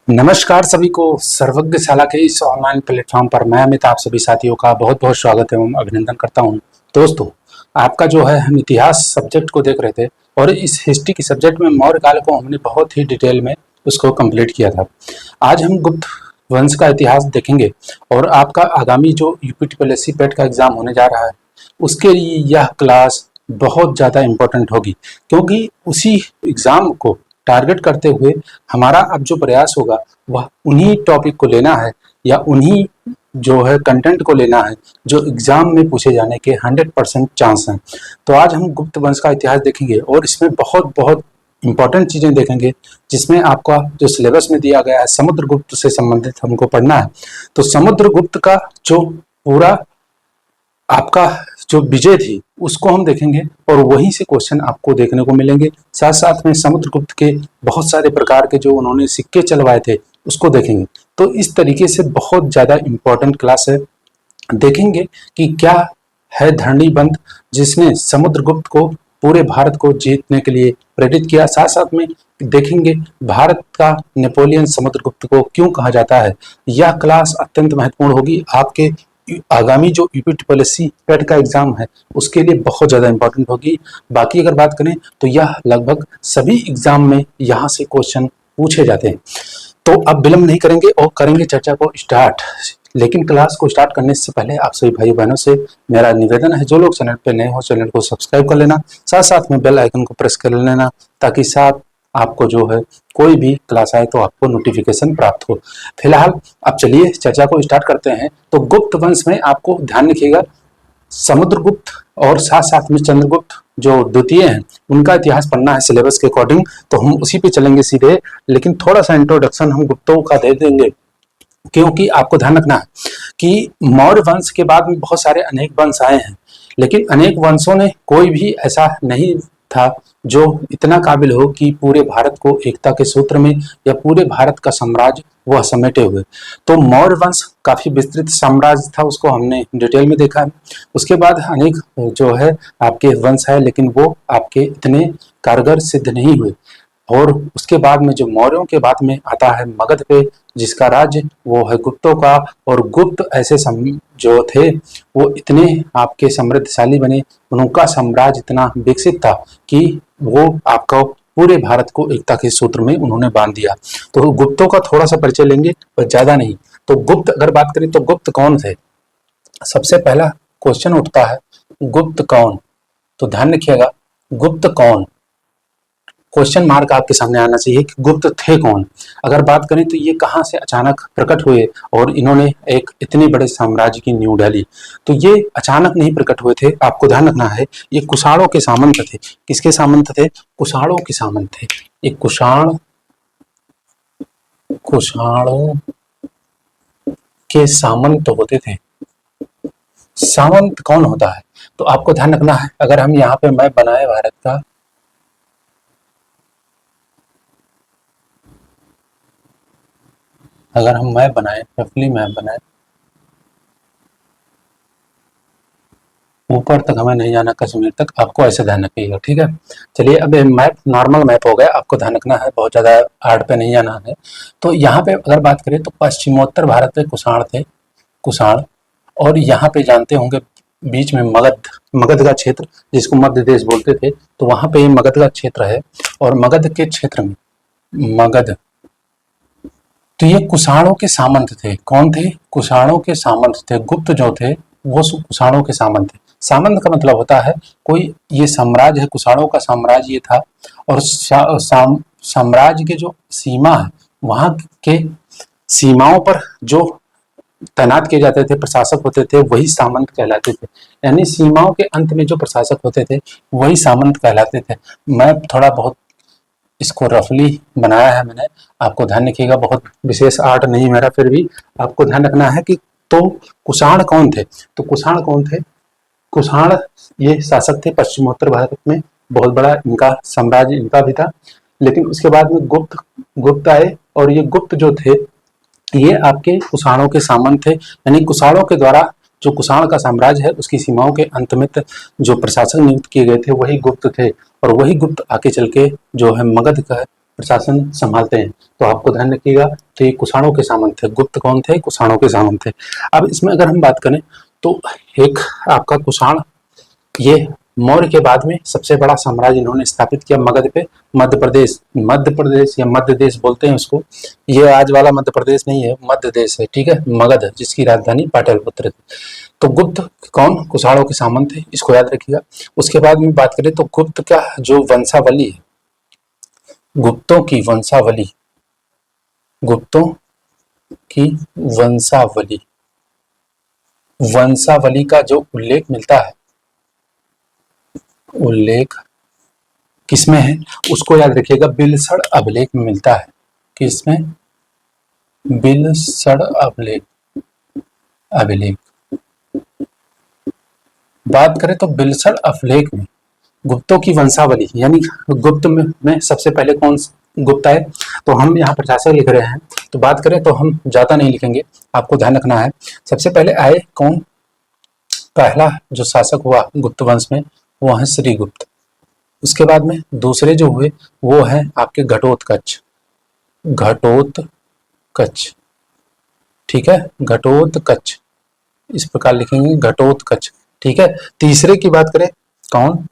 नमस्कार सभी को सर्वज्ञशाला के इस ऑनलाइन प्लेटफॉर्म पर मैं अमित आप सभी साथियों का बहुत बहुत स्वागत एवं अभिनंदन करता हूं। दोस्तों, आपका जो है हम इतिहास सब्जेक्ट को देख रहे थे और इस हिस्ट्री की सब्जेक्ट में मौर्य काल को हमने बहुत ही डिटेल में उसको कंप्लीट किया था। आज हम गुप्त वंश का इतिहास देखेंगे और आपका आगामी जो यूपीटीपीएससी पेट का एग्जाम होने जा रहा है उसके लिए यह क्लास बहुत ज़्यादा इम्पोर्टेंट होगी, क्योंकि उसी एग्जाम को टारगेट करते हुए हमारा अब जो प्रयास होगा वह उन्हीं टॉपिक को लेना है या उन्हीं जो है कंटेंट को लेना है जो एग्जाम में पूछे जाने के 100% चांस हैं। तो आज हम गुप्त वंश का इतिहास देखेंगे और इसमें बहुत बहुत इंपॉर्टेंट चीजें देखेंगे, जिसमें आपका जो सिलेबस में दिया गया है समुद्रगुप्त से संबंधित हमको पढ़ना है। तो समुद्रगुप्त का जो पूरा आपका जो विजय थी उसको हम देखेंगे और वहीं से क्वेश्चन आपको देखने को मिलेंगे। साथ साथ में समुद्रगुप्त के बहुत सारे प्रकार के जो उन्होंने सिक्के चलवाए थे उसको देखेंगे। तो इस तरीके से बहुत ज्यादा इम्पोर्टेंट क्लास है। देखेंगे कि क्या है धरणीबंध जिसने समुद्रगुप्त को पूरे भारत को जीतने के लिए प्रेरित किया। साथ साथ में देखेंगे भारत का नेपोलियन समुद्रगुप्त को क्यों कहा जाता है। यह क्लास अत्यंत महत्वपूर्ण होगी आपके आगामी जो यूपीटीपीएससी पेट का एग्जाम है उसके लिए बहुत ज्यादा इंपॉर्टेंट होगी। बाकी अगर बात करें तो यह लगभग सभी एग्जाम में यहाँ से क्वेश्चन पूछे जाते हैं। तो अब विलंब नहीं करेंगे और करेंगे चर्चा को स्टार्ट। लेकिन क्लास को स्टार्ट करने से पहले आप सभी भाई बहनों से मेरा निवेदन है, जो लोग चैनल पे नए हो चैनल को सब्सक्राइब कर लेना, साथ साथ में बेल आइकन को प्रेस कर लेना, ताकि साथ आपको जो है कोई भी क्लास आए तो आपको नोटिफिकेशन प्राप्त हो। फिलहाल अब चलिए चर्चा को स्टार्ट करते हैं। तो गुप्त वंश में आपको ध्यान रखिएगा समुद्रगुप्त और साथ साथ में चंद्रगुप्त जो द्वितीय हैं उनका इतिहास पढ़ना है सिलेबस के अकॉर्डिंग, तो हम उसी पे चलेंगे सीधे। लेकिन थोड़ा सा इंट्रोडक्शन हम गुप्तों का दे देंगे, क्योंकि आपको ध्यान रखना है कि मौर्य वंश के बाद में बहुत सारे अनेक वंश आए हैं, लेकिन अनेक वंशों ने कोई भी ऐसा नहीं था जो इतना काबिल हो कि पूरे भारत को एकता के सूत्र में या पूरे भारत का साम्राज्य वह समेटे हुए। तो मौर्य वंश काफी विस्तृत साम्राज्य था, उसको हमने डिटेल में देखा है। उसके बाद अनेक जो है आपके वंश है, लेकिन वो आपके इतने कारगर सिद्ध नहीं हुए। और उसके बाद में जो मौर्यों के बाद में आता है मगध पे, जिसका राज्य वो है गुप्तों का। और गुप्त ऐसे जो थे वो इतने आपके समृद्धशाली बने, उनका साम्राज्य इतना विकसित था कि वो आपका पूरे भारत को एकता के सूत्र में उन्होंने बांध दिया। तो गुप्तों का थोड़ा सा परिचय लेंगे पर ज्यादा नहीं। तो गुप्त अगर बात करें तो गुप्त कौन थे, सबसे पहला क्वेश्चन उठता है गुप्त कौन। तो ध्यान रखिएगा गुप्त कौन, क्वेश्चन मार्क आपके सामने आना चाहिए कि गुप्त थे कौन। अगर बात करें तो ये कहां से अचानक प्रकट हुए और इन्होंने एक इतने बड़े साम्राज्य की नींव डाली। तो ये अचानक नहीं प्रकट हुए थे, आपको ध्यान रखना है ये कुषाणों के सामंत थे। किसके सामंत थे? कुषाणों के सामंत थे। ये कुषाणों के सामंत होते थे। सामंत कौन होता है तो आपको ध्यान रखना है, अगर हम यहाँ पे मैप बनाए भारत का, अगर हम मैप बनाए रफली मैप बनाए, ऊपर तक हमें नहीं जाना कश्मीर तक, आपको ऐसे ध्यान रखिएगा, ठीक है। चलिए अब मैप नॉर्मल मैप हो गया, आपको ध्यान रखना है, बहुत ज्यादा हार्ड पे नहीं जाना है। तो यहाँ पे अगर बात करें तो पश्चिमोत्तर भारत पे कुषाण थे, कुषाण। और यहाँ पे जानते होंगे बीच में मगध का क्षेत्र जिसको मध्य देश बोलते थे, तो वहां पे मगध का क्षेत्र है। और मगध के क्षेत्र में मगध, तो ये कुषाणों के सामंत थे। कौन थे? कुषाणों के सामंत थे। गुप्त जो थे वो कुषाणों के सामंत थे। सामंत का मतलब होता है कोई, ये साम्राज्य है कुषाणों का साम्राज्य ये था। और साम्राज्य के जो सीमा है वहां के सीमाओं पर जो तैनात किए जाते थे प्रशासक होते थे वही सामंत कहलाते थे। यानी सीमाओं के अंत में जो प्रशासक होते थे वही सामंत कहलाते थे। मैं थोड़ा बहुत इसको रफली बनाया है मैंने, आपको ध्यान रखिएगा, बहुत विशेष आर्ट नहीं मेरा, फिर भी आपको ध्यान रखना है कि तो कुषाण कौन थे। तो कुषाण कौन थे? कुषाण ये शासक थे पश्चिमोत्तर भारत में, बहुत बड़ा इनका साम्राज्य इनका भी था। लेकिन उसके बाद में गुप्त आए और ये गुप्त जो थे ये आपके कुषाणों के सामंत थे। यानी कुषाणों के द्वारा जो कुषाण का साम्राज्य है उसकी सीमाओं के अंत में जो प्रशासक नियुक्त किए गए थे वही गुप्त थे। और वही गुप्त आके चल के जो है मगध का प्रशासन संभालते हैं। तो आपको ध्यान रखिएगा कि ये कुषाणों के सामंत थे। गुप्त कौन थे? कुषाणों के सामंत थे। अब इसमें अगर हम बात करें तो एक आपका कुषाण, ये मौर्य के बाद में सबसे बड़ा साम्राज्य इन्होंने स्थापित किया मगध पे। मध्य प्रदेश या मध्य देश बोलते हैं उसको। ये आज वाला मध्य प्रदेश नहीं है, मध्य देश है, ठीक है, मगध, जिसकी राजधानी पाटलिपुत्र थी। तो गुप्त कौन? कुषाणों के सामंत थे, इसको याद रखिएगा। उसके बाद में बात करें तो गुप्त का जो वंशावली है, गुप्तों की वंशावली, गुप्तों की वंशावली, वंशावली का जो उल्लेख मिलता है, उल्लेख किसमें है उसको याद रखिएगा, बिलसड़ अभिलेख में मिलता है। किसमें? बिलसड़ अभिलेख, अभिलेख। बात करें तो बिलसड़ अभिलेख में गुप्तों की वंशावली, यानी गुप्त में सबसे पहले कौन गुप्त आए, तो हम यहाँ प्रशासक लिख रहे हैं, तो बात करें तो हम ज्यादा नहीं लिखेंगे, आपको ध्यान रखना है। सबसे पहले आए कौन? पहला जो शासक हुआ गुप्त वंश में वो है श्रीगुप्त। उसके बाद में दूसरे जो हुए वो है आपके घटोत्कच, घटोत्कच, ठीक है, घटोत्कच, इस प्रकार लिखेंगे घटोत्कच, ठीक है। तीसरे की बात करें कौन?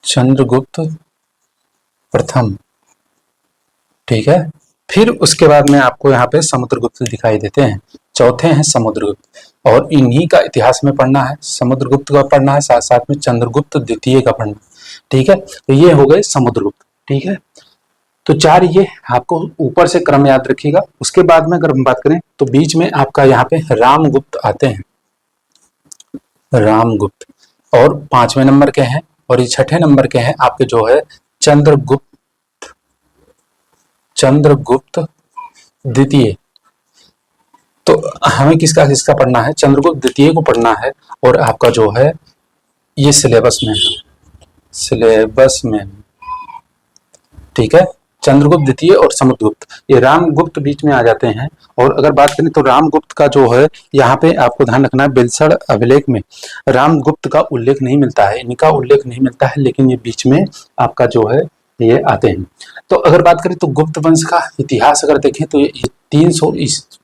चंद्रगुप्त प्रथम, ठीक है। फिर उसके बाद में आपको यहाँ पे समुद्रगुप्त दिखाई देते हैं, चौथे हैं समुद्रगुप्त, और इन्हीं का इतिहास में पढ़ना है, समुद्रगुप्त का पढ़ना है, साथ साथ में चंद्रगुप्त द्वितीय का पढ़ना, ठीक है। तो ये हो गए समुद्रगुप्त, ठीक है। तो चार ये आपको ऊपर से क्रम याद रखिएगा। उसके बाद में अगर हम बात करें तो बीच में आपका यहाँ पे रामगुप्त आते हैं, रामगुप्त, और 5वें नंबर के हैं, और ये 6ठे नंबर के हैं आपके जो है चंद्रगुप्त, चंद्रगुप्त द्वितीय। तो हमें किसका किसका पढ़ना है? चंद्रगुप्त द्वितीय को पढ़ना है, और आपका जो है ये सिलेबस में, सिलेबस में, ठीक है। चंद्रगुप्त द्वितीय और समुद्रगुप्त, ये रामगुप्त बीच में आ जाते हैं। और अगर बात करें तो रामगुप्त का जो है यहाँ पे आपको ध्यान रखना है, बिलसड़ अभिलेख में रामगुप्त का उल्लेख नहीं मिलता है, इनका उल्लेख नहीं मिलता है, लेकिन ये बीच में आपका जो है ये आते हैं। तो अगर बात करें तो गुप्त वंश का इतिहास अगर देखें तो ये 300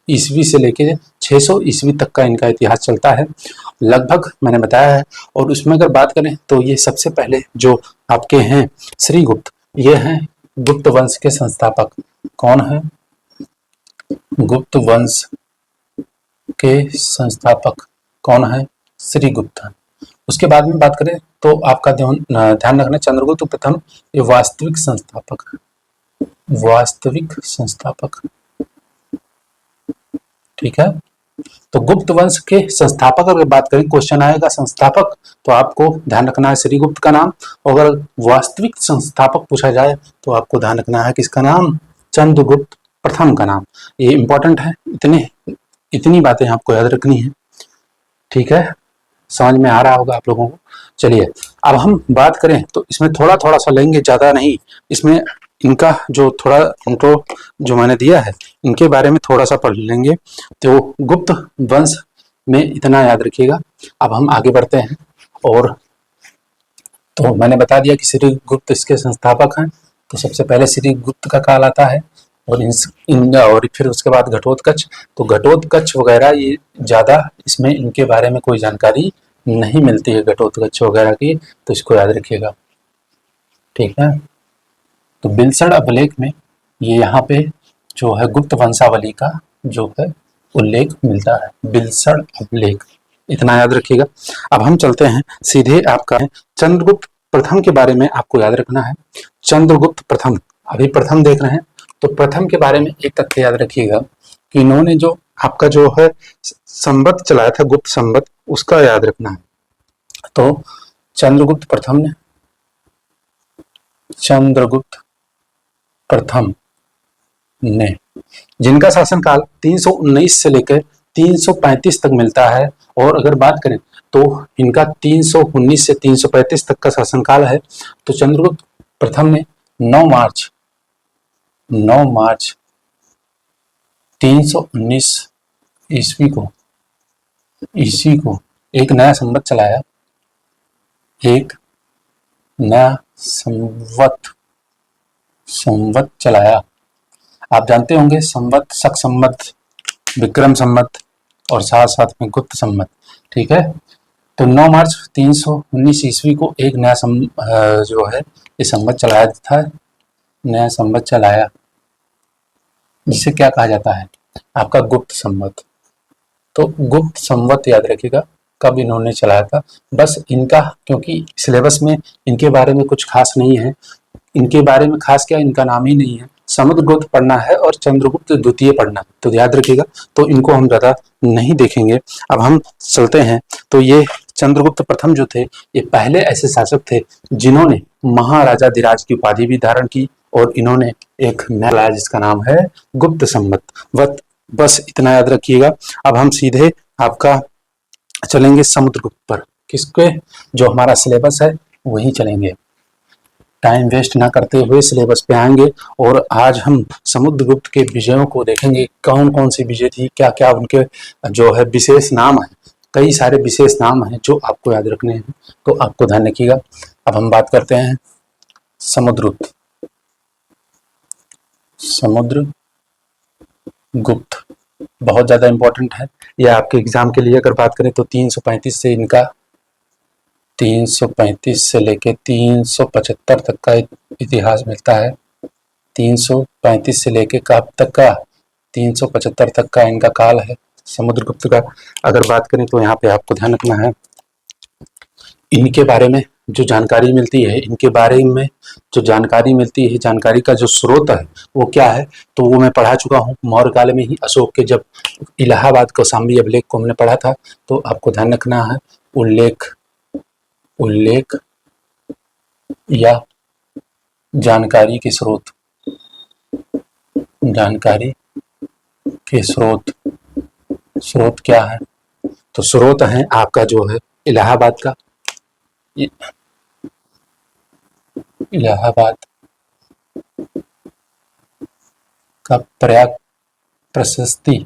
ईस्वी से लेकर 600 ईस्वी तक का इनका इतिहास चलता है लगभग, मैंने बताया है। और उसमें अगर बात करें तो ये सबसे पहले जो आपके हैं श्रीगुप्त, ये हैं गुप्त वंश के संस्थापक। कौन है? गुप्त वंश के संस्थापक कौन है? श्रीगुप्त। उसके बाद में बात करें तो आपका ध्यान रखना, चंद्रगुप्त प्रथम ये वास्तविक संस्थापक, वास्तविक संस्थापक, ठीक है। तो गुप्त वंश के संस्थापक अगर बात करें, क्वेश्चन आएगा संस्थापक, तो आपको ध्यान रखना है श्रीगुप्त का नाम। अगर वास्तविक संस्थापक पूछा जाए तो आपको ध्यान रखना है किसका नाम? चंद्रगुप्त प्रथम का नाम। ये इंपॉर्टेंट है, इतनी बातें आपको याद रखनी है, ठीक है। समझ में आ रहा होगा आप लोगों को। चलिए अब हम बात करें तो इसमें थोड़ा थोड़ा सा लेंगे, ज्यादा नहीं। इसमें इनका जो थोड़ा इंट्रो जो मैंने दिया है इनके बारे में थोड़ा सा पढ़ लेंगे। तो गुप्त वंश में इतना याद रखिएगा। अब हम आगे बढ़ते हैं, और तो मैंने बता दिया कि श्रीगुप्त इसके संस्थापक हैं। तो सबसे पहले श्रीगुप्त का काल आता है, और और फिर उसके बाद घटोत्कच। तो घटोत्कच वगैरह ये ज्यादा इसमें इनके बारे में कोई जानकारी नहीं मिलती है घटोत्कच वगैरह की, तो इसको याद रखिएगा, ठीक है। तो बिलसड़ अभिलेख में ये यहाँ पे जो है गुप्त वंशावली का जो है उल्लेख मिलता है, बिलसड़ अभिलेख, इतना याद रखिएगा। अब हम चलते हैं सीधे आपका चंद्रगुप्त प्रथम के बारे में आपको याद रखना है। चंद्रगुप्त प्रथम, अभी प्रथम देख रहे हैं, तो प्रथम के बारे में एक तथ्य याद रखिएगा कि इन्होंने जो आपका जो है संवत चलाया था, गुप्त संवत, उसका याद रखना है। तो चंद्रगुप्त प्रथम ने, चंद्रगुप्त प्रथम ने, जिनका शासनकाल 319 से लेकर 335 तक मिलता है, और अगर बात करें तो इनका 319 से 335 तक का शासनकाल है। तो चंद्रगुप्त प्रथम ने 9 मार्च 319 ईस्वी को एक नया संवत चलाया, एक नया संवत संवत चलाया। आप जानते होंगे संवत, शक संवत, विक्रम संवत और साथ साथ में गुप्त संवत। ठीक है, तो 9 मार्च 319 ईस्वी को एक नया जो है ये संवत चलाया था, नया संवत चलाया, जिसे क्या कहा जाता है आपका गुप्त संवत। तो गुप्त संवत याद रखिएगा कब इन्होंने चलाया था। बस इनका, क्योंकि सिलेबस में इनके बारे में कुछ खास नहीं है, इनके बारे में खास क्या, इनका नाम ही नहीं है। समुद्रगुप्त पढ़ना है और चंद्रगुप्त द्वितीय पढ़ना है, तो याद रखिएगा, तो इनको हम ज़्यादा नहीं देखेंगे। अब हम चलते हैं, तो ये चंद्रगुप्त प्रथम जो थे, ये पहले ऐसे शासक थे जिन्होंने महाराजाधिराज की उपाधि भी धारण की, और इन्होंने एक नया लाया जिसका नाम है गुप्त संवत। बस इतना याद रखिएगा। अब हम सीधे आपका चलेंगे समुद्रगुप्त पर, किसके, जो हमारा सिलेबस है वही चलेंगे, टाइम वेस्ट ना करते हुए सिलेबस पे आएंगे। और आज हम समुद्रगुप्त के विजयों को देखेंगे, कौन कौन सी विजय थी, क्या क्या उनके जो है विशेष नाम है। कई सारे विशेष नाम हैं जो आपको याद रखने हैं, तो आपको ध्यान रखिएगा। अब हम बात करते हैं समुद्रगुप्त। समुद्रगुप्त बहुत ज़्यादा इंपॉर्टेंट है, यह आपके एग्जाम के लिए अगर बात करें तो 335 से इनका 335 से लेके 375 तक का इतिहास मिलता है। 335 से लेके कब तक का, 375 तक का इनका काल है समुद्रगुप्त का। अगर बात करें तो यहाँ पे आपको ध्यान रखना है, इनके बारे में जो जानकारी मिलती है, इनके बारे में जो जानकारी मिलती है, जानकारी का जो स्रोत है वो क्या है, तो वो मैं पढ़ा चुका हूँ मौर्य काल में ही। अशोक के जब इलाहाबाद कौशाम्बी अभिलेख को हमने पढ़ा था, तो आपको ध्यान रखना है उल्लेख या जानकारी के स्रोत, जानकारी के स्रोत क्या है, तो स्रोत है आपका जो है इलाहाबाद का, इलाहाबाद का प्रयाग प्रशस्ति,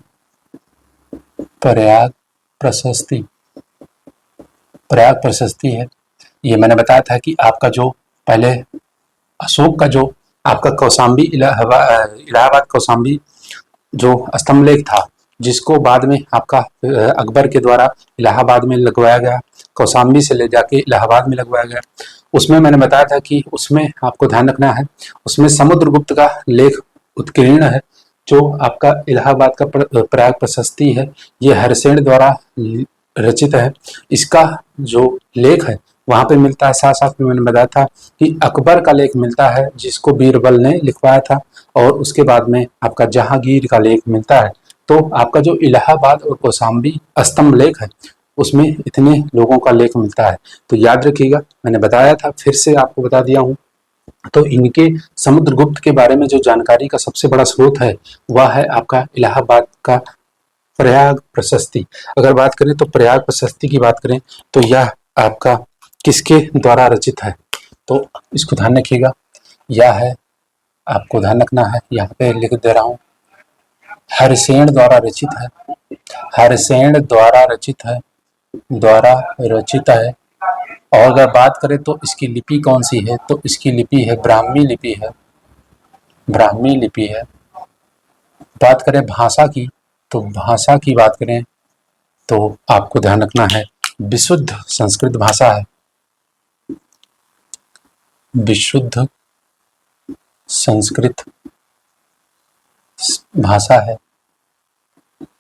प्रयाग प्रशस्ति है। ये मैंने बताया था कि आपका जो पहले अशोक का जो आपका कौशाम्बी इलाहाबाद कौशाम्बी जो स्तंभलेख था, जिसको बाद में आपका अकबर के द्वारा इलाहाबाद में लगवाया गया, कौशाम्बी से ले जाके इलाहाबाद में लगवाया गया, उसमें मैंने बताया था कि उसमें आपको ध्यान रखना है, उसमें समुद्रगुप्त का लेख उत्कीर्ण है। जो आपका इलाहाबाद का प्रयाग प्रशस्ति है, ये हरसेन द्वारा रचित है। इसका जो लेख है वहाँ पे मिलता है, साथ साथ में मैंने बताया था कि अकबर का लेख मिलता है जिसको बीरबल ने लिखवाया था, और उसके बाद में आपका जहांगीर का लेख मिलता है। तो आपका जो इलाहाबाद और कौशाम्बी स्तंभ लेख है उसमें इतने लोगों का लेख मिलता है, तो याद रखिएगा, मैंने बताया था, फिर से आपको बता दिया हूँ। तो इनके समुद्रगुप्त के बारे में जो जानकारी का सबसे बड़ा स्रोत है वह है आपका इलाहाबाद का प्रयाग प्रशस्ति। अगर बात करें तो प्रयाग प्रशस्ति की बात करें तो यह आपका किसके द्वारा रचित है, तो इसको ध्यान रखिएगा, यह है, आपको ध्यान रखना है, यहाँ पे लिख दे रहा हूँ, हरसेन द्वारा रचित है, हरसेन द्वारा रचित है। और अगर बात करें तो इसकी लिपि कौन सी है, तो इसकी लिपि है ब्राह्मी लिपि है, ब्राह्मी लिपि है। बात करें भाषा की, तो भाषा की बात करें तो आपको ध्यान रखना है विशुद्ध संस्कृत भाषा है, विशुद्ध संस्कृत भाषा है।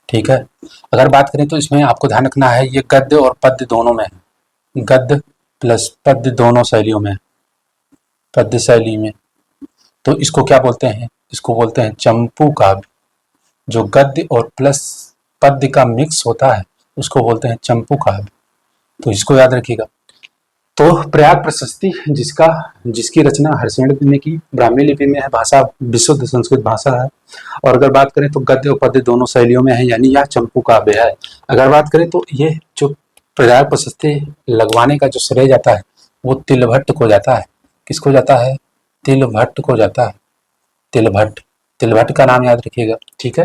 ठीक है, अगर बात करें तो इसमें आपको ध्यान रखना है ये गद्य और पद्य दोनों में है, गद्य प्लस पद्य दोनों शैलियों में, पद्य शैली में। तो इसको क्या बोलते हैं, इसको बोलते हैं चंपू काव्य। जो गद्य और प्लस पद्य का मिक्स होता है उसको बोलते हैं चंपू काव्य, तो इसको याद रखिएगा। तो प्रयाग प्रशस्ति जिसकी रचना हरसेन ने की, ब्राह्मी लिपि में है, भाषा विशुद्ध संस्कृत भाषा है, और अगर बात करें तो गद्य और पद्य दोनों शैलियों में है, यानी यह चंपू काव्य है। अगर बात करें तो ये जो प्रयाग प्रशस्ति लगवाने का जो श्रेय जाता है वो तिलभट्ट को जाता है। किसको जाता है, तिलभट्ट को जाता है, तिलभट्ट का नाम याद रखिएगा। ठीक है,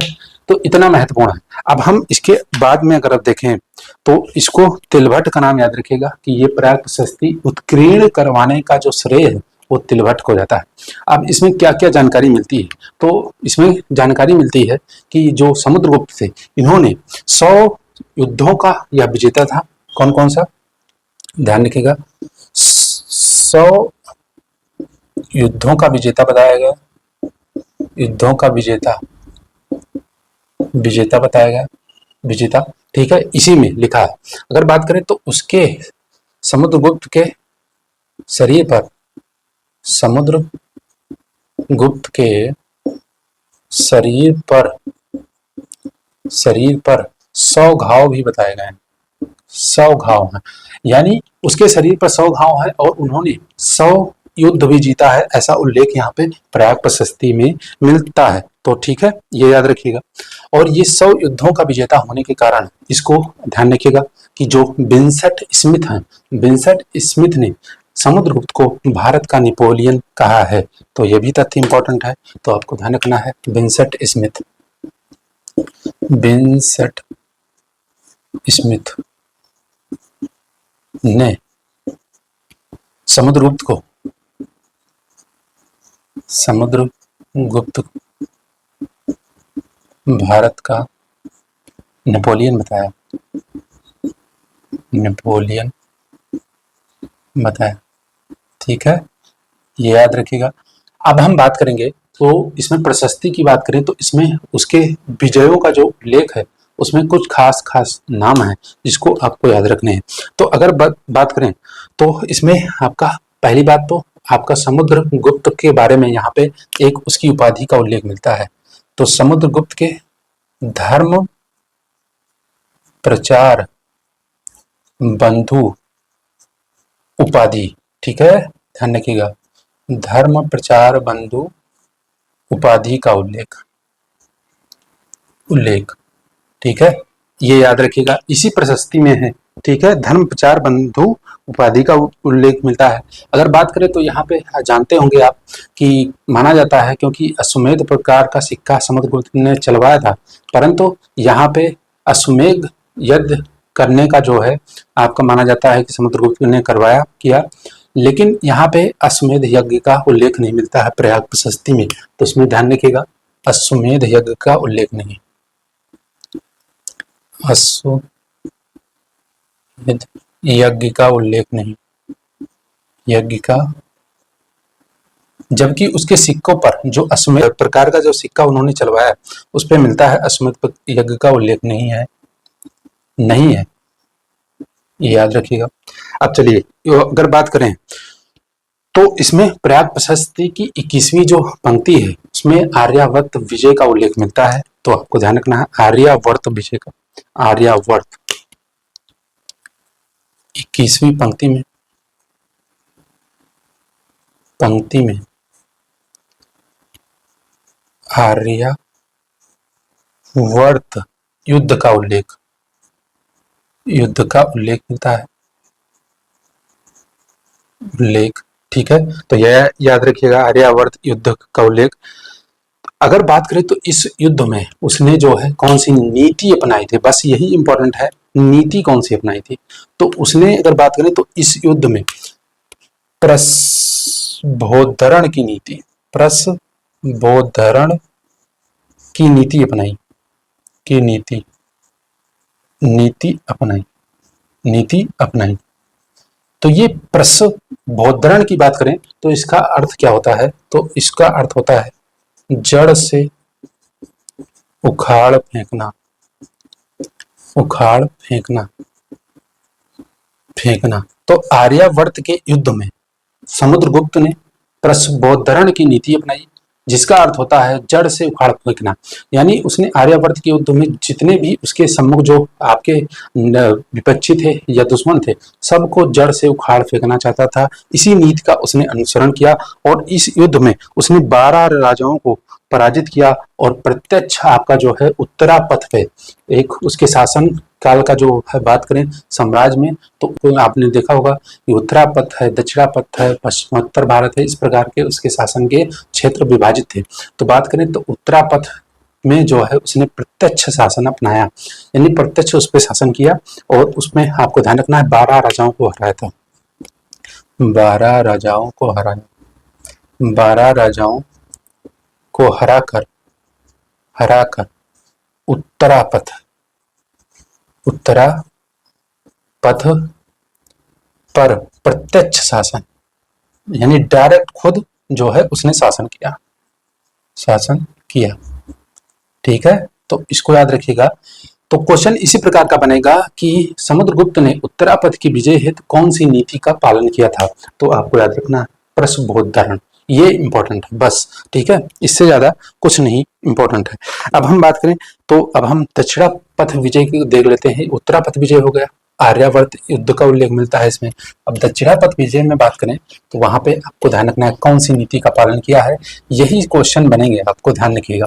तो इतना महत्वपूर्ण है। अब हम इसके बाद में अगर आप देखें तो इसको तिलभट्ट का नाम याद रखिएगा कि ये प्रयाग प्रशस्ति उत्कीर्ण करवाने का जो श्रेय है वो तिलवट हो जाता है। अब इसमें क्या क्या जानकारी मिलती है, तो इसमें जानकारी मिलती है कि जो समुद्रगुप्त थे इन्होंने 100 युद्धों का यह विजेता था। कौन कौन सा, ध्यान रखिएगा, 100 युद्धों का विजेता बताया गया, युद्धों का विजेता, विजेता बताया गया, विजेता, ठीक है, इसी में लिखा है। अगर बात करें तो उसके समुद्रगुप्त के शरीर पर, समुद्रगुप्त के शरीर पर 100 घाव भी बताए गए हैं, 100 घाव हैं, यानी उसके शरीर पर 100 घाव है और उन्होंने 100 युद्ध भी जीता है, ऐसा उल्लेख यहाँ पे प्रयाग प्रशस्ति में मिलता है। तो ठीक है, ये याद रखिएगा। और ये 100 युद्धों का विजेता होने के कारण इसको ध्यान रखिएगा कि जो विंसेंट स्मिथ हैं, विंसेंट स्मिथ ने समुद्रगुप्त को भारत का नेपोलियन कहा है। तो ये भी तथ्य इंपॉर्टेंट है, तो आपको ध्यान रखना है। विंसेंट स्मिथ ने समुद्रगुप्त भारत का नेपोलियन बताया, ठीक है, ये याद रखिएगा। अब हम बात करेंगे तो इसमें प्रशस्ति की बात करें तो इसमें उसके विजयों का जो उल्लेख है उसमें कुछ खास नाम है जिसको आपको याद रखने हैं। तो अगर बात करें तो इसमें आपका पहली बात तो आपका समुद्रगुप्त के बारे में यहाँ पे एक उसकी उपाधि का उल्लेख मिलता है। तो समुद्रगुप्त के धर्म प्रचार बंधु उपाधि, ठीक है, ध्यान रखिएगा, धर्म प्रचार बंधु उपाधि का उल्लेख, ठीक है, ये याद रखिएगा, इसी प्रशस्ति में है, ठीक है, धर्म प्रचार बंधु उपाधि का उल्लेख मिलता है। अगर बात करें तो यहाँ पे जानते होंगे आप कि माना जाता है क्योंकि अश्वमेध प्रकार का सिक्का समुद्रगुप्त ने चलवाया था, परंतु यहाँ पे अश्वमेध यज्ञ करने का जो है आपका माना जाता है कि समुद्रगुप्त ने किया, लेकिन यहाँ पे अश्वमेध यज्ञ का उल्लेख नहीं मिलता है प्रयाग प्रशस्ति में। तो उसमें ध्यान रखिएगा, अश्वमेध यज्ञ का उल्लेख नहीं, अश्वमेध यज्ञ का उल्लेख नहीं, जबकि उसके सिक्कों पर जो अश्वमेध प्रकार का जो सिक्का उन्होंने चलवाया उस पर मिलता है, अश्वमेध यज्ञ का उल्लेख नहीं है, ये याद रखिएगा। अब चलिए अगर बात करें तो इसमें प्रयाग प्रशस्ति की 21वीं जो पंक्ति है उसमें आर्यावर्त विजय का उल्लेख मिलता है। तो आपको ध्यान रखना है आर्यावर्त विजय का, आर्यावर्त 21वीं पंक्ति में आर्यावर्त युद्ध का उल्लेख मिलता है, ठीक है, तो यह याद रखिएगा, आर्यावर्त युद्ध का उल्लेख। अगर बात करें तो इस युद्ध में उसने जो है कौन सी नीति अपनाई थी, बस यही इंपॉर्टेंट है, नीति कौन सी अपनाई थी। तो उसने अगर बात करें तो इस युद्ध में प्रस्भोद्धरण की नीति अपनाई। तो ये प्रस्भोद्धरण की बात करें तो इसका अर्थ क्या होता है, तो इसका अर्थ होता है जड़ से उखाड़ फेंकना। तो आर्यावर्त के युद्ध में समुद्रगुप्त ने प्रस्भोद्धरण की नीति अपनाई जिसका अर्थ होता है जड़ से उखाड़ फेंकना, यानी उसने आर्यावर्त के युद्ध में जितने भी उसके सम्मुख जो आपके विपक्षी थे या दुश्मन थे सबको जड़ से उखाड़ फेंकना चाहता था। इसी नीति का उसने अनुसरण किया और इस युद्ध में उसने 12 राजाओं को पराजित किया और प्रत्यक्ष आपका जो है उत्तरापथ पे एक उसके शासन काल का जो है बात करें साम्राज्य में तो आपने देखा होगा कि उत्तरापथ है, दक्षिणापथ है, पश्चिमोत्तर भारत है, इस प्रकार के उसके शासन के क्षेत्र विभाजित थे। तो बात करें तो उत्तरापथ में जो है उसने प्रत्यक्ष शासन अपनाया, यानी प्रत्यक्ष उस पर शासन किया और उसमें आपको ध्यान रखना है 12 राजाओं को हराया था, 12 राजाओं को हराया, 12 राजाओं को हराकर उत्तरापथ पर प्रत्यक्ष शासन, यानी डायरेक्ट खुद जो है उसने शासन किया। ठीक है, तो इसको याद रखिएगा। तो क्वेश्चन इसी प्रकार का बनेगा कि समुद्रगुप्त ने उत्तरापथ की विजय हेतु कौन सी नीति का पालन किया था। तो आपको याद रखना प्रश्नबोधरण, ये इंपॉर्टेंट है बस। ठीक है, इससे ज्यादा कुछ नहीं इंपॉर्टेंट है। अब हम बात करें तो अब हम दक्षिणापथ विजय की देख लेते हैं। उत्तरापथ विजय हो गया, आर्यावर्त युद्ध का उल्लेख मिलता है इसमें। अब दक्षिणापथ विजय में बात करें तो वहां पे आपको ध्यान रखना है कौन सी नीति का पालन किया है, यही क्वेश्चन बनेंगे, आपको ध्यान रखिएगा।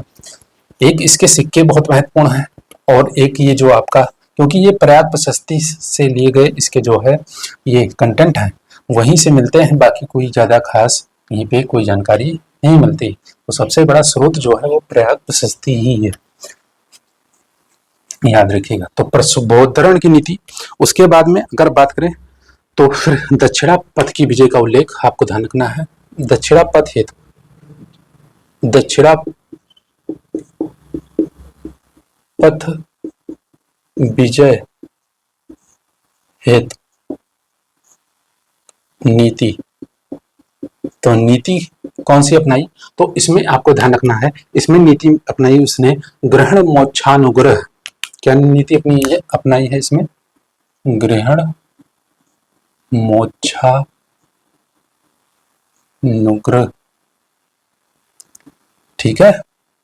एक इसके सिक्के बहुत महत्वपूर्ण हैं और एक ये जो आपका, क्योंकि ये पर्याप्त प्रशस्ति से लिए गए इसके जो है ये कंटेंट है वहीं से मिलते हैं, बाकी कोई ज्यादा खास यहीं पे कोई जानकारी नहीं मिलती। तो सबसे बड़ा स्रोत जो है वो पर्याप्त प्रशस्ति ही है, याद रखिएगा। तो प्रश्नबोधरण की नीति। उसके बाद में अगर बात करें तो फिर दक्षिणापथ की विजय का उल्लेख आपको ध्यान रखना है। दक्षिणापथ विजय हेतु नीति। तो नीति कौन सी अपनाई, तो इसमें आपको ध्यान रखना है, इसमें नीति अपनाई उसने ग्रहण मोक्षानुग्रह। क्या नीति अपनाई है इसमें? ग्रहण मोक्षानुग्रह। ठीक है,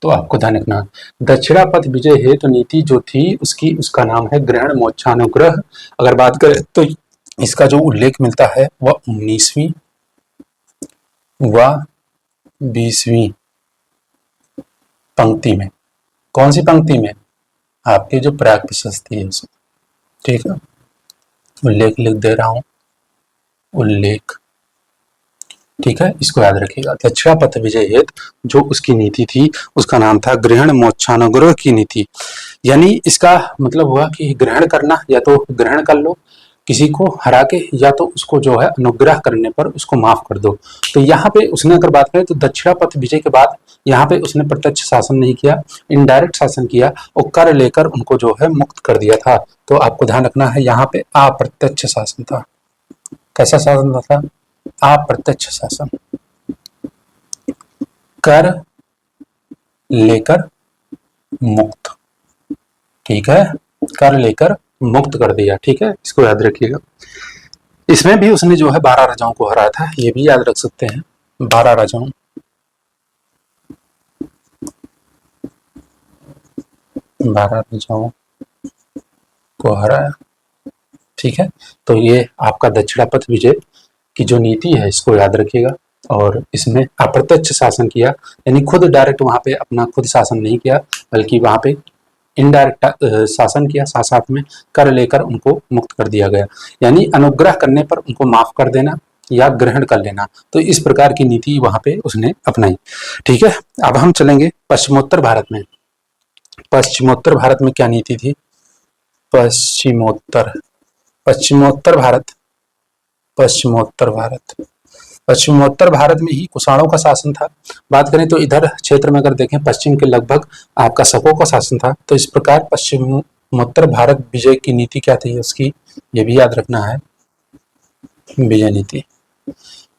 तो आपको ध्यान रखना दक्षिणापथ विजय हेतु नीति जो थी उसका नाम है ग्रहण मोक्षानुग्रह। अगर बात करें तो इसका जो उल्लेख मिलता है वह 19वीं व 20वीं पंक्ति में। कौन सी पंक्ति में? आपकी जो प्राग प्रशस्ति है उसमें। ठीक है, उल्लेख लिख दे रहा हूं, उल्लेख। ठीक है, इसको याद रखिएगा। दक्षिणापथ विजय हेतु जो उसकी नीति थी उसका नाम था ग्रहण मोक्षानुग्रह की नीति। यानी इसका मतलब हुआ कि ग्रहण करना, या तो ग्रहण कर लो किसी को हरा के, या तो उसको जो है अनुग्रह करने पर उसको माफ कर दो। तो यहाँ पे उसने अगर बात करें तो दक्षिणापथ विजय के बाद यहाँ पे उसने प्रत्यक्ष शासन नहीं किया, इनडायरेक्ट शासन किया और कर लेकर उनको जो है मुक्त कर दिया था। तो आपको ध्यान रखना है यहाँ पे अप्रत्यक्ष शासन था। कैसा शासन था? अप्रत्यक्ष शासन। कर लेकर मुक्त। ठीक है, कर लेकर मुक्त कर दिया। ठीक है, इसको याद रखिएगा। इसमें भी उसने जो है 12 राजाओं को हराया था, ये भी याद रख सकते हैं। 12 राजाओं को हराया। ठीक है, तो ये आपका दक्षिणापथ विजय की जो नीति है इसको याद रखिएगा। और इसमें अप्रत्यक्ष शासन किया, यानी खुद डायरेक्ट वहां पे अपना खुद शासन नहीं किया, बल्कि वहां पे इनडायरेक्ट शासन किया, साथ साथ में कर लेकर उनको मुक्त कर दिया गया। यानी अनुग्रह करने पर उनको माफ कर देना या ग्रहण कर लेना। तो इस प्रकार की नीति वहां पे उसने अपनाई। ठीक है, अब हम चलेंगे पश्चिमोत्तर भारत में। पश्चिमोत्तर भारत में क्या नीति थी? पश्चिमोत्तर भारत में ही कुषाणों का शासन था। बात करें तो इधर क्षेत्र में अगर देखें पश्चिम के लगभग आपका शकों का शासन था। तो इस प्रकार पश्चिमोत्तर भारत विजय की नीति क्या थी उसकी, ये भी याद रखना है, विजय नीति।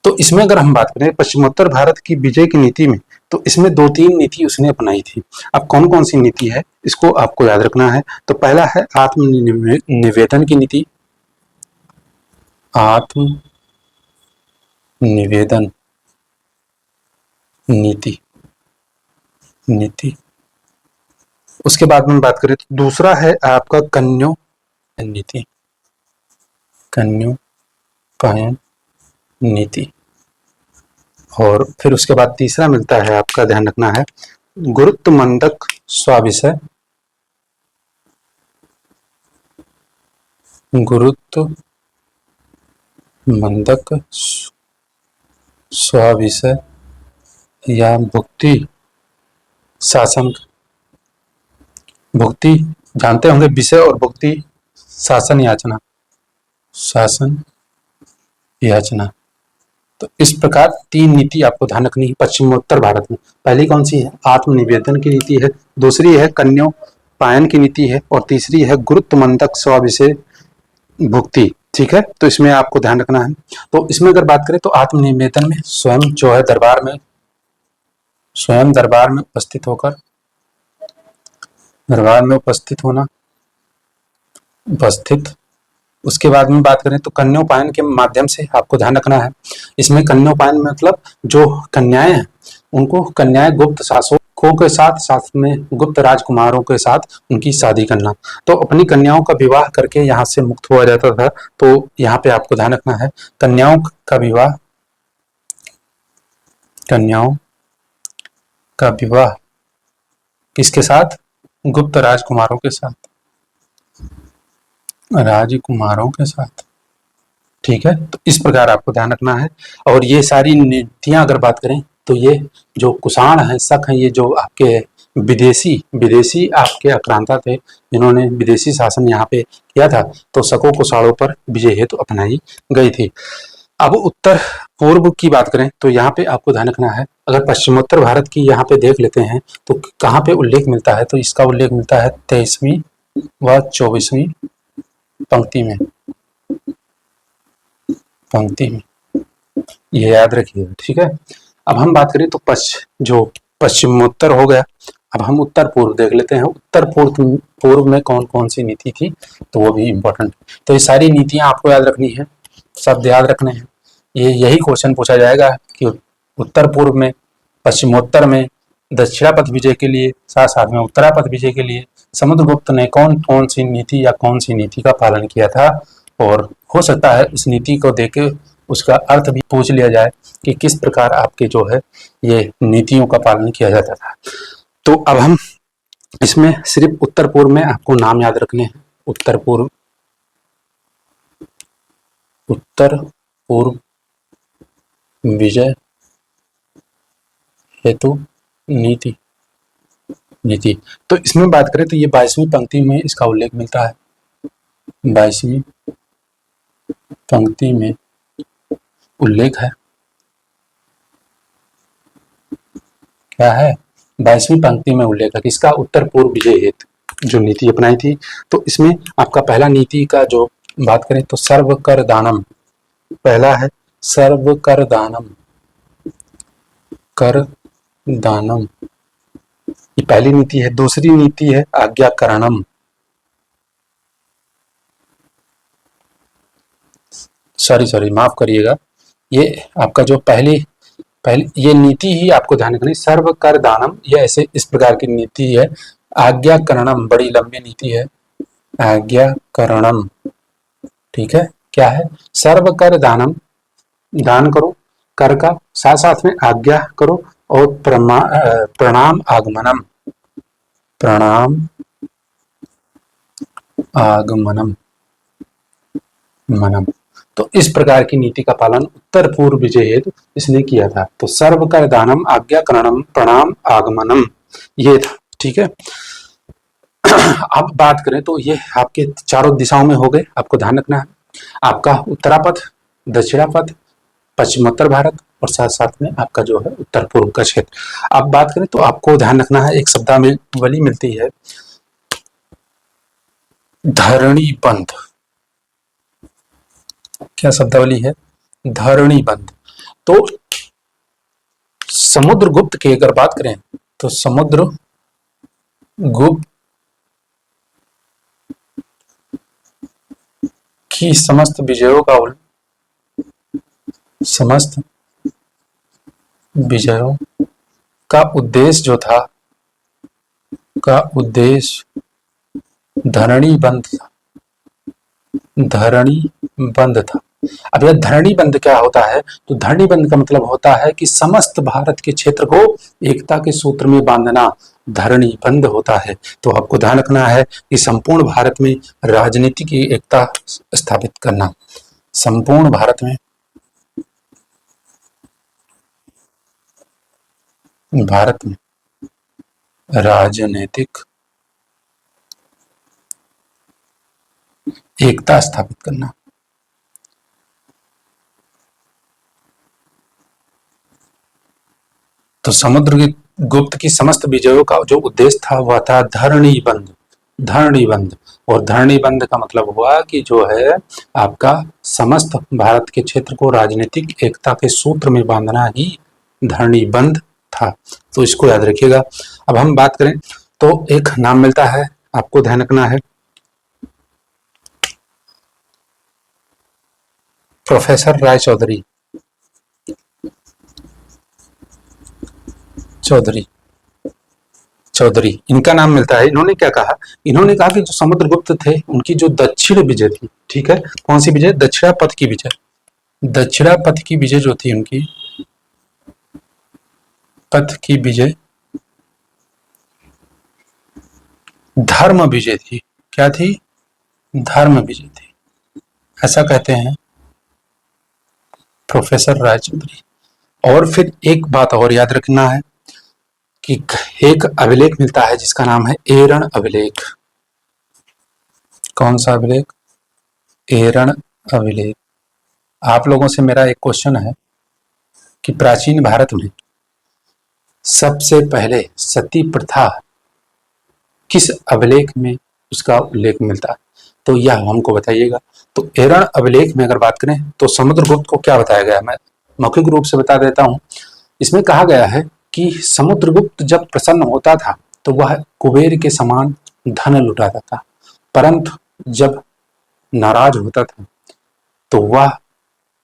तो इसमें अगर हम बात करें पश्चिमोत्तर भारत की विजय की नीति में, तो इसमें 2-3 नीति उसने अपनाई थी। अब कौन कौन सी नीति है इसको आपको याद रखना है। तो पहला है आत्मनिवेदन की नीति। आत्मनिवेदन नीति। उसके बाद में बात करें तो दूसरा है आपका कन्योपायन नीति। और फिर उसके बाद तीसरा मिलता है, आपका ध्यान रखना है, गुरुत्वमंदक स्वाविषय या भुक्ति शासन। भुक्ति जानते होंगे, विषय और भुक्ति, शासन याचना। तो इस प्रकार 3 नीति आपको ध्यान रखनी है पश्चिमोत्तर भारत में। पहली कौन सी है? आत्मनिवेदन की नीति है, दूसरी है कन्योपायन की नीति है, और तीसरी है गुरुत्वमंदक स्व-विषय भुक्ति। ठीक है, तो इसमें आपको ध्यान रखना है। तो इसमें अगर बात करें तो आत्मनिवेदन में स्वयं जो है दरबार में उपस्थित होना, उसके बाद में बात करें तो कन्योपायन के माध्यम से आपको ध्यान रखना है। इसमें कन्योपायन मतलब जो कन्याएं हैं उनको कन्याएं गुप्त शासकों के साथ में गुप्त राजकुमारों के साथ उनकी शादी करना। तो अपनी कन्याओं का विवाह करके यहाँ से मुक्त हुआ जाता था। तो यहाँ पे आपको ध्यान रखना है कन्याओं का विवाह किसके साथ? गुप्त राजकुमारों के साथ। ठीक है, तो इस प्रकार आपको ध्यान रखना है। और ये सारी नीतियां अगर बात करें तो ये जो कुषाण हैं, शक हैं, ये जो आपके विदेशी आपके आक्रांता थे जिन्होंने विदेशी शासन यहाँ पे किया था, तो शकों कुषाणों पर विजय हेतु अपनाई गई थी। अब उत्तर पूर्व की बात करें तो यहाँ पे आपको ध्यान रखना है। अगर पश्चिमोत्तर भारत की यहाँ पे देख लेते हैं तो कहाँ पे उल्लेख मिलता है? तो इसका उल्लेख मिलता है 23वीं व 24वीं पंक्ति में, ये याद रखिएगा। ठीक है, अब हम बात करें तो जो पश्चिमोत्तर हो गया। अब हम उत्तर पूर्व देख लेते हैं। उत्तर पूर्व में कौन कौन सी नीति थी, तो वो भी इम्पोर्टेंट। तो ये सारी नीतियां आपको याद रखनी है, शब्द याद रखने हैं। यही क्वेश्चन पूछा जाएगा कि उत्तर पूर्व में, पश्चिमोत्तर में, दक्षिणापथ विजय के लिए, साथ साथ में उत्तरापथ विजय के लिए समुद्रगुप्त ने कौन कौन सी नीति या कौन सी नीति का पालन किया था। और हो सकता है उस नीति को देख के उसका अर्थ भी पूछ लिया जाए कि किस प्रकार आपके जो है ये नीतियों का पालन किया जाता था। तो अब हम इसमें सिर्फ उत्तर पूर्व में आपको नाम याद रखने हैं। उत्तर पूर्व विजय हेतु नीति। तो इसमें बात करें तो ये 22वीं पंक्ति में इसका उल्लेख मिलता है। 22वीं पंक्ति में उल्लेख है, क्या है? 22वीं पंक्ति में उल्लेख है किसका? उत्तर पूर्व विजय हेतु जो नीति अपनाई थी। तो इसमें आपका पहला नीति का जो बात करें तो सर्व कर दानम, पहला है सर्व कर दानम, ये पहली नीति है। दूसरी नीति है आज्ञाकरणम, सॉरी माफ करिएगा, ये आपका जो पहली ये नीति ही आपको ध्यान रखनी, सर्व कर दानम, ये ऐसे इस प्रकार की नीति है। आज्ञाकरणम बड़ी लंबी नीति है, आज्ञाकरणम। ठीक है, क्या है? सर्व कर दानम, दान करो कर का, साथ साथ में आज्ञा करो, और प्रणाम आगमनम मनम। तो इस प्रकार की नीति का पालन उत्तर पूर्व विजय हेतु इसने किया था। तो सर्व कर दानम, आज्ञाकरणम, प्रणाम आगमनम, ये था। ठीक है, अब बात करें तो ये आपके चारों दिशाओं में हो गए, आपको ध्यान रखना है। आपका उत्तरापथ, दक्षिणापथ, पश्चिमोत्तर भारत, और साथ साथ में आपका जो है उत्तर पूर्व का क्षेत्र। अब बात करें तो आपको ध्यान रखना है, एक शब्दावली मिलती है धरणी बंध। क्या शब्दावली है? धरणी बंध। तो समुद्रगुप्त की अगर बात करें तो समुद्रगुप्त की समस्त विजयों का उद्देश्य जो था, का उद्देश्य धरणी बंध था। अब यह धरणी बंध क्या होता है? तो धरणी बंध का मतलब होता है कि समस्त भारत के क्षेत्र को एकता के सूत्र में बांधना धरणी बंध होता है। तो आपको ध्यान रखना है कि संपूर्ण भारत में राजनीति की एकता स्थापित करना, संपूर्ण भारत में राजनीतिक एकता स्थापित करना। समुद्रगुप्त की समस्त विजयों का जो उद्देश्य था वह था धरणीबंध। धरणीबंध, और धरणीबंध का मतलब हुआ कि जो है आपका समस्त भारत के क्षेत्र को राजनीतिक एकता के सूत्र में बांधना ही धरणीबंध था। तो इसको याद रखिएगा। अब हम बात करें तो एक नाम मिलता है, आपको ध्यान रखना है, प्रोफेसर राय चौधरी। चौधरी चौधरी इनका नाम मिलता है। इन्होंने क्या कहा, इन्होंने कहा कि जो समुद्रगुप्त थे उनकी जो दक्षिण विजय थी, ठीक है, कौन सी विजय, दक्षिणापथ की विजय, दक्षिणापथ की विजय जो थी उनकी, पथ की विजय धर्म विजय थी। क्या थी, धर्म विजय थी, ऐसा कहते हैं प्रोफेसर राय चौधरी। और फिर एक बात और याद रखना है कि एक अभिलेख मिलता है जिसका नाम है एरण अभिलेख। कौन सा अभिलेख, एरण अभिलेख। आप लोगों से मेरा एक क्वेश्चन है कि प्राचीन भारत में सबसे पहले सती प्रथा किस अभिलेख में उसका उल्लेख मिलता है, तो यह हमको बताइएगा। तो एरण अभिलेख में अगर बात करें तो समुद्रगुप्त को क्या बताया गया, मैं मौखिक रूप से बता देता हूं। इसमें कहा गया है कि समुद्रगुप्त जब प्रसन्न होता था तो वह कुबेर के समान धन लुटाता था, परंतु जब नाराज होता था तो वह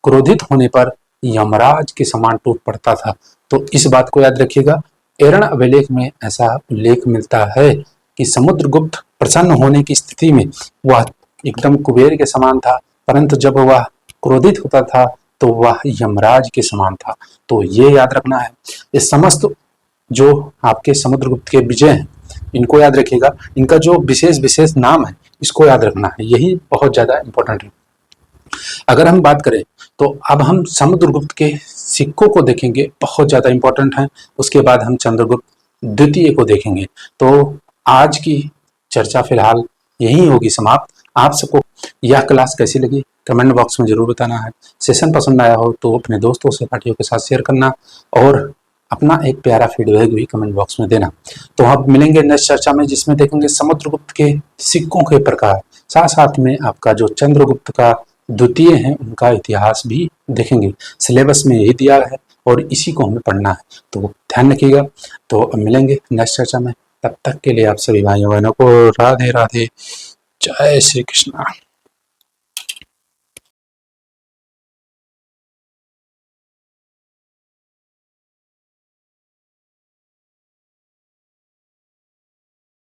क्रोधित होने पर यमराज के समान टूट पड़ता था। तो इस बात को याद रखिएगा। एरण अभिलेख में ऐसा उल्लेख मिलता है कि समुद्रगुप्त प्रसन्न होने की स्थिति में वह एकदम कुबेर के समान था, परंतु जब वह क्रोधित होता था तो वह यमराज के समान था। तो ये याद रखना है। ये समस्त जो आपके समुद्रगुप्त के विजय हैं इनको याद रखिएगा। इनका जो विशेष विशेष नाम है इसको याद रखना है, यही बहुत ज्यादा इंपॉर्टेंट है। अगर हम बात करें तो अब हम समुद्रगुप्त के सिक्कों को देखेंगे, बहुत ज्यादा इंपॉर्टेंट है। उसके बाद हम चंद्रगुप्त द्वितीय को देखेंगे। तो आज की चर्चा फिलहाल यही होगी समाप्त। आप सबको यह क्लास कैसी लगी कमेंट बॉक्स में जरूर बताना है। सेशन पसंद आया हो तो अपने दोस्तों से साथियों के साथ शेयर करना और अपना एक प्यारा फीडबैक भी कमेंट बॉक्स में देना। तो हम मिलेंगे नेक्स्ट चर्चा में जिसमें देखेंगे समुद्रगुप्त के सिक्कों के प्रकार, साथ साथ में आपका जो चंद्रगुप्त का द्वितीय है उनका इतिहास भी देखेंगे। सिलेबस में यही दिया है और इसी को हमें पढ़ना है, तो ध्यान रखिएगा। तो मिलेंगे नेक्स्ट चर्चा में, तब तक के लिए आप सभी भाइयों बहनों को राधे राधे, जय श्री कृष्णा।